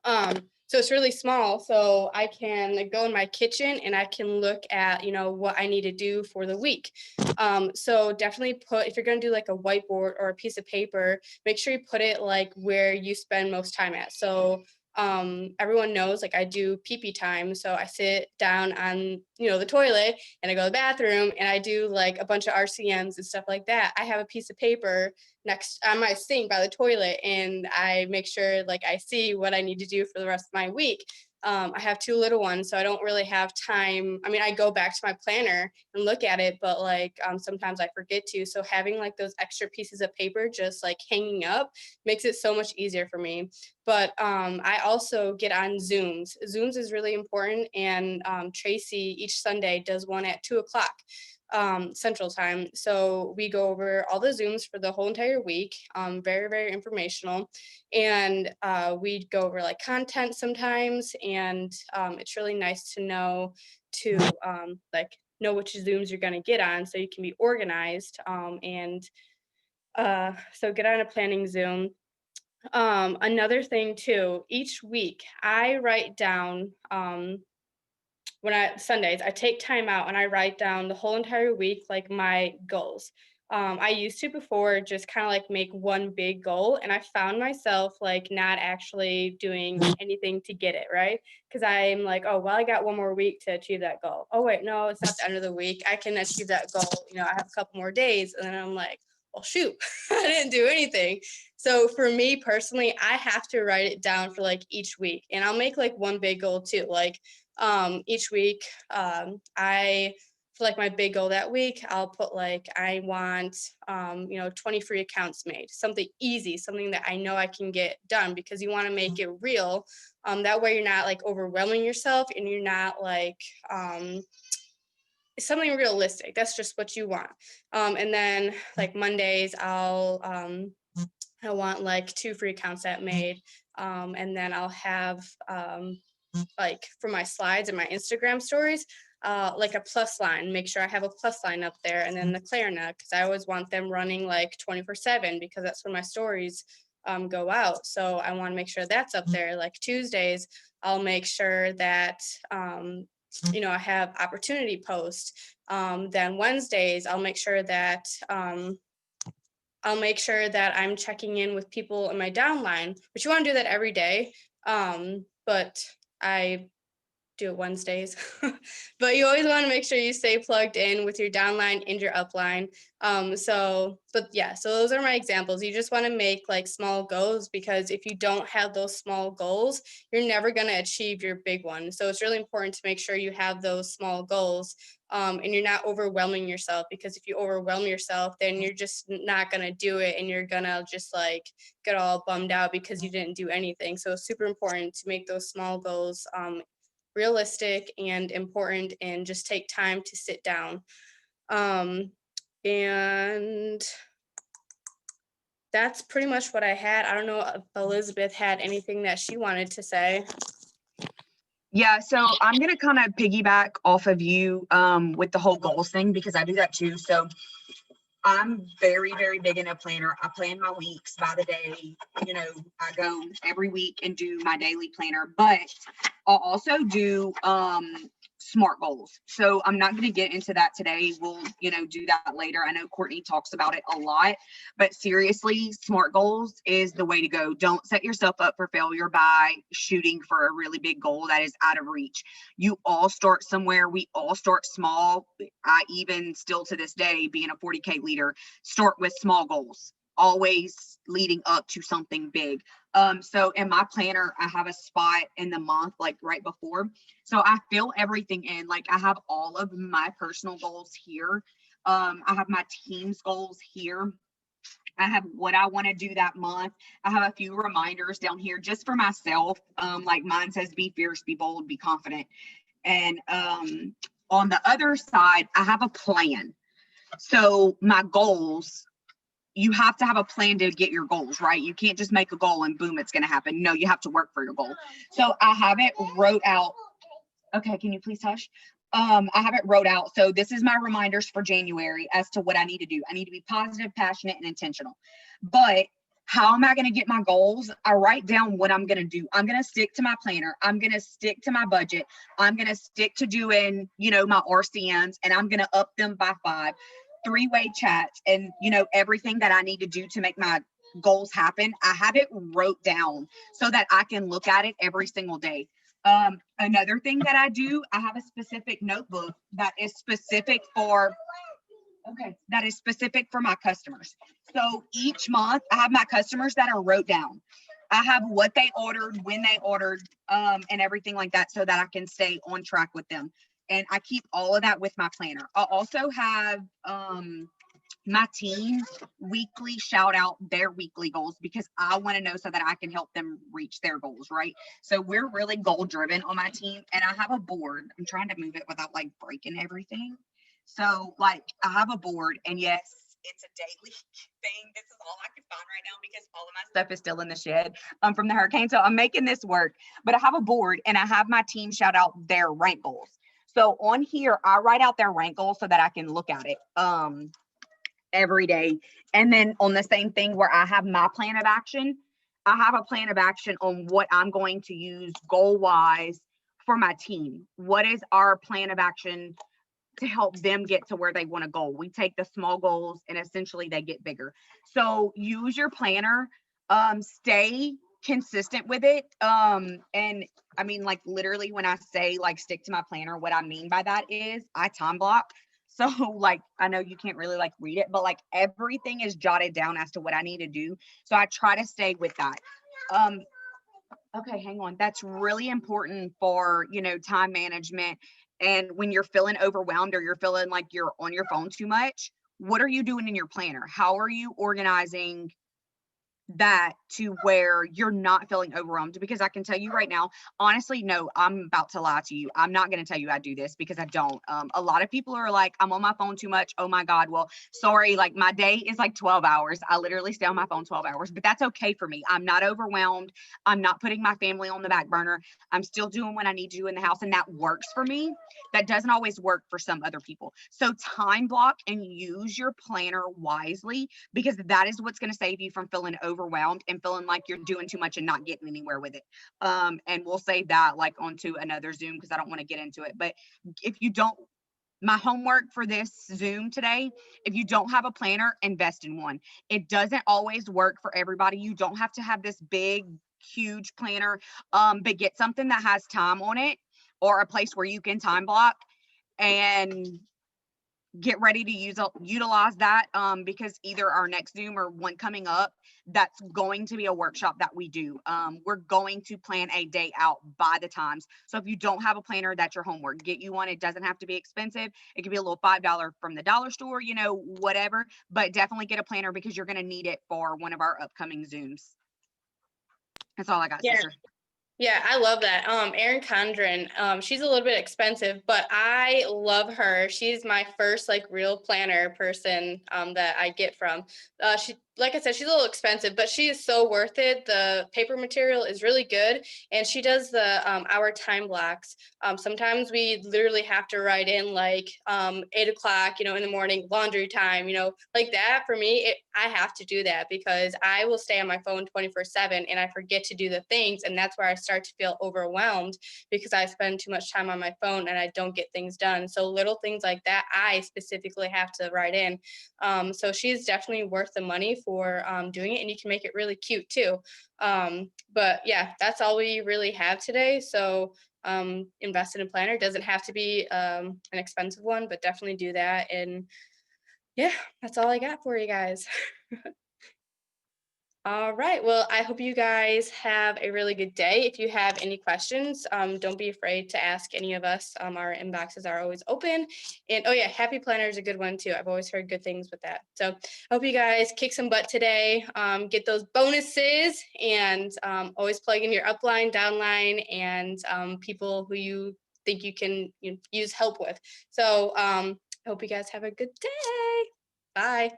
So it's really small. So I can go in my kitchen and I can look at, what I need to do for the week. So definitely if you're going to do like a whiteboard or a piece of paper, make sure you put it like where you spend most time at. So everyone knows like I do pee pee time. So I sit down on, the toilet and I go to the bathroom and I do like a bunch of RCMs and stuff like that. I have a piece of paper next on my sink by the toilet and I make sure like I see what I need to do for the rest of my week. I have two little ones, so I don't really have time. I mean, I go back to my planner and look at it, but like sometimes I forget to. So having like those extra pieces of paper just like hanging up makes it so much easier for me. But I also get on Zooms. Zooms is really important, and Tracy each Sunday does one at 2 o'clock Central Time. So we go over all the Zooms for the whole entire week. Very, very informational. And we go over like content sometimes. And it's really nice to know like know which Zooms you're going to get on so you can be organized. And so get on a planning Zoom. Another thing too, each week I write down Sundays, I take time out and I write down the whole entire week, like my goals. I used to before just kind of like make one big goal, and I found myself like not actually doing anything to get it, right? Because I'm like, oh, well, I got one more week to achieve that goal. Oh, wait, no, it's not the end of the week. I can achieve that goal. I have a couple more days. And then I'm like, well, shoot, I didn't do anything. So for me personally, I have to write it down for like each week, and I'll make like one big goal too. Like, each week, I for like my big goal that week, I'll put like I want 20 free accounts made, something easy, something that I know I can get done, because you want to make it real. That way you're not like overwhelming yourself, and you're not like something realistic. That's just what you want. And then like Mondays, I want like 2 free accounts that made. And then I'll have like for my slides and my Instagram stories, like a plus line, make sure I have a plus line up there, and then the clarinet, because I always want them running like 24/7, because that's when my stories go out. So I want to make sure that's up there. Like Tuesdays, I'll make sure that I have opportunity post. Then Wednesdays, I'll make sure that I'm checking in with people in my downline, but you want to do that every day. But I do it Wednesdays. But you always want to make sure you stay plugged in with your downline and your upline. So those are my examples. You just want to make like small goals, because if you don't have those small goals, you're never going to achieve your big one. So it's really important to make sure you have those small goals. And you're not overwhelming yourself, because if you overwhelm yourself, then you're just not going to do it, and you're going to just like get all bummed out because you didn't do anything. So it's super important to make those small goals realistic and important, and just take time to sit down. And that's pretty much what I had. I don't know if Elizabeth had anything that she wanted to say. Yeah, so I'm going to kind of piggyback off of you with the whole goals thing, because I do that too. So I'm very, very big in a planner. I plan my weeks by the day. I go every week and do my daily planner, but I'll also do SMART goals. So I'm not going to get into that today. We'll, do that later. I know Courtney talks about it a lot, but seriously, SMART goals is the way to go. Don't set yourself up for failure by shooting for a really big goal that is out of reach. You all start somewhere. We all start small. I even still to this day, being a 40K leader, start with small goals, always leading up to something big. So in my planner, I have a spot in the month, like right before. So I fill everything in. Like I have all of my personal goals here. I have my team's goals here. I have what I want to do that month. I have a few reminders down here just for myself. Like mine says, be fierce, be bold, be confident. And on the other side, I have a plan. So my goals, you have to have a plan to get your goals, right? You can't just make a goal and boom, it's going to happen. No, you have to work for your goal. So I have it wrote out. Okay, can you please hush? I have it wrote out. So this is my reminders for January as to what I need to do. I need to be positive, passionate, and intentional. But How am I going to get my goals? I write down what I'm going to do. I'm going to stick to my planner. I'm going to stick to my budget. I'm going to stick to doing, my RCMs, and I'm going to up them by 5, 3-way chats, and, everything that I need to do to make my goals happen. I have it wrote down so that I can look at it every single day. Another thing that I do, I have a specific notebook that is specific for my customers. So each month I have my customers that are wrote down. I have what they ordered, when they ordered, and everything like that, so that I can stay on track with them. And I keep all of that with my planner. I also have my team weekly shout out their weekly goals, because I want to know so that I can help them reach their goals, right? So we're really goal driven on my team, and I have a board. I'm trying to move it without like breaking everything. So like I have a board, and yes, it's a daily thing. This is all I can find right now because all of my stuff is still in the shed from the hurricane. So I'm making this work, but I have a board, and I have my team shout out their rank goals. So on here, I write out their rank goals so that I can look at it every day. And then on the same thing where I have my plan of action, I have a plan of action on what I'm going to use goal wise for my team. What is our plan of action to help them get to where they want to go? We take the small goals and essentially they get bigger. So use your planner, stay consistent with it. And I mean, like literally when I say like stick to my planner, what I mean by that is I time block. So like, I know you can't really like read it, but like everything is jotted down as to what I need to do. So I try to stay with that. Okay, hang on. That's really important for, time management. And when you're feeling overwhelmed or you're feeling like you're on your phone too much, what are you doing in your planner? How are you organizing that to where you're not feeling overwhelmed? Because I can tell you right now, honestly, no, I'm about to lie to you. I'm not going to tell you I do this because I don't. A lot of people are like, I'm on my phone too much. Oh my God. Well, sorry. Like my day is like 12 hours. I literally stay on my phone 12 hours, but that's okay for me. I'm not overwhelmed. I'm not putting my family on the back burner. I'm still doing what I need to do in the house, and that works for me. That doesn't always work for some other people. So time block and use your planner wisely, because that is what's going to save you from feeling overwhelmed and feeling like you're doing too much and not getting anywhere with it. And we'll save that like onto another Zoom because I don't want to get into it. But if you don't, my homework for this Zoom today, if you don't have a planner, invest in one. It doesn't always work for everybody. You don't have to have this big, huge planner, but get something that has time on it or a place where you can time block and get ready to utilize that, because either our next Zoom or one coming up, that's going to be a workshop that we do. We're going to plan a day out by the times. So if you don't have a planner, that's your homework. Get you one. It doesn't have to be expensive. It could be a little $5 from the dollar store, whatever, but definitely get a planner because you're going to need it for one of our upcoming Zooms. That's all I got, Yeah. sister. Yeah, I love that. Erin Condren, she's a little bit expensive, but I love her. She's my first like real planner person that I get from. She, like I said, she's a little expensive, but she is so worth it. The paper material is really good, and she does the hour time blocks. Sometimes we literally have to write in like 8 o'clock, in the morning, laundry time, like that. For me, I have to do that because I will stay on my phone 24/7 and I forget to do the things, and that's where I start to feel overwhelmed because I spend too much time on my phone and I don't get things done. So little things like that, I specifically have to write in. So she's definitely worth the money for doing it, and you can make it really cute too. But yeah, that's all we really have today. So invest in a planner. Doesn't have to be an expensive one, but definitely do that. And yeah, that's all I got for you guys. All right. Well, I hope you guys have a really good day. If you have any questions, don't be afraid to ask any of us. Our inboxes are always open. And oh yeah, Happy Planner is a good one too. I've always heard good things with that. So I hope you guys kick some butt today, get those bonuses, and always plug in your upline, downline, and people who you think you can use help with. So I hope you guys have a good day. Bye.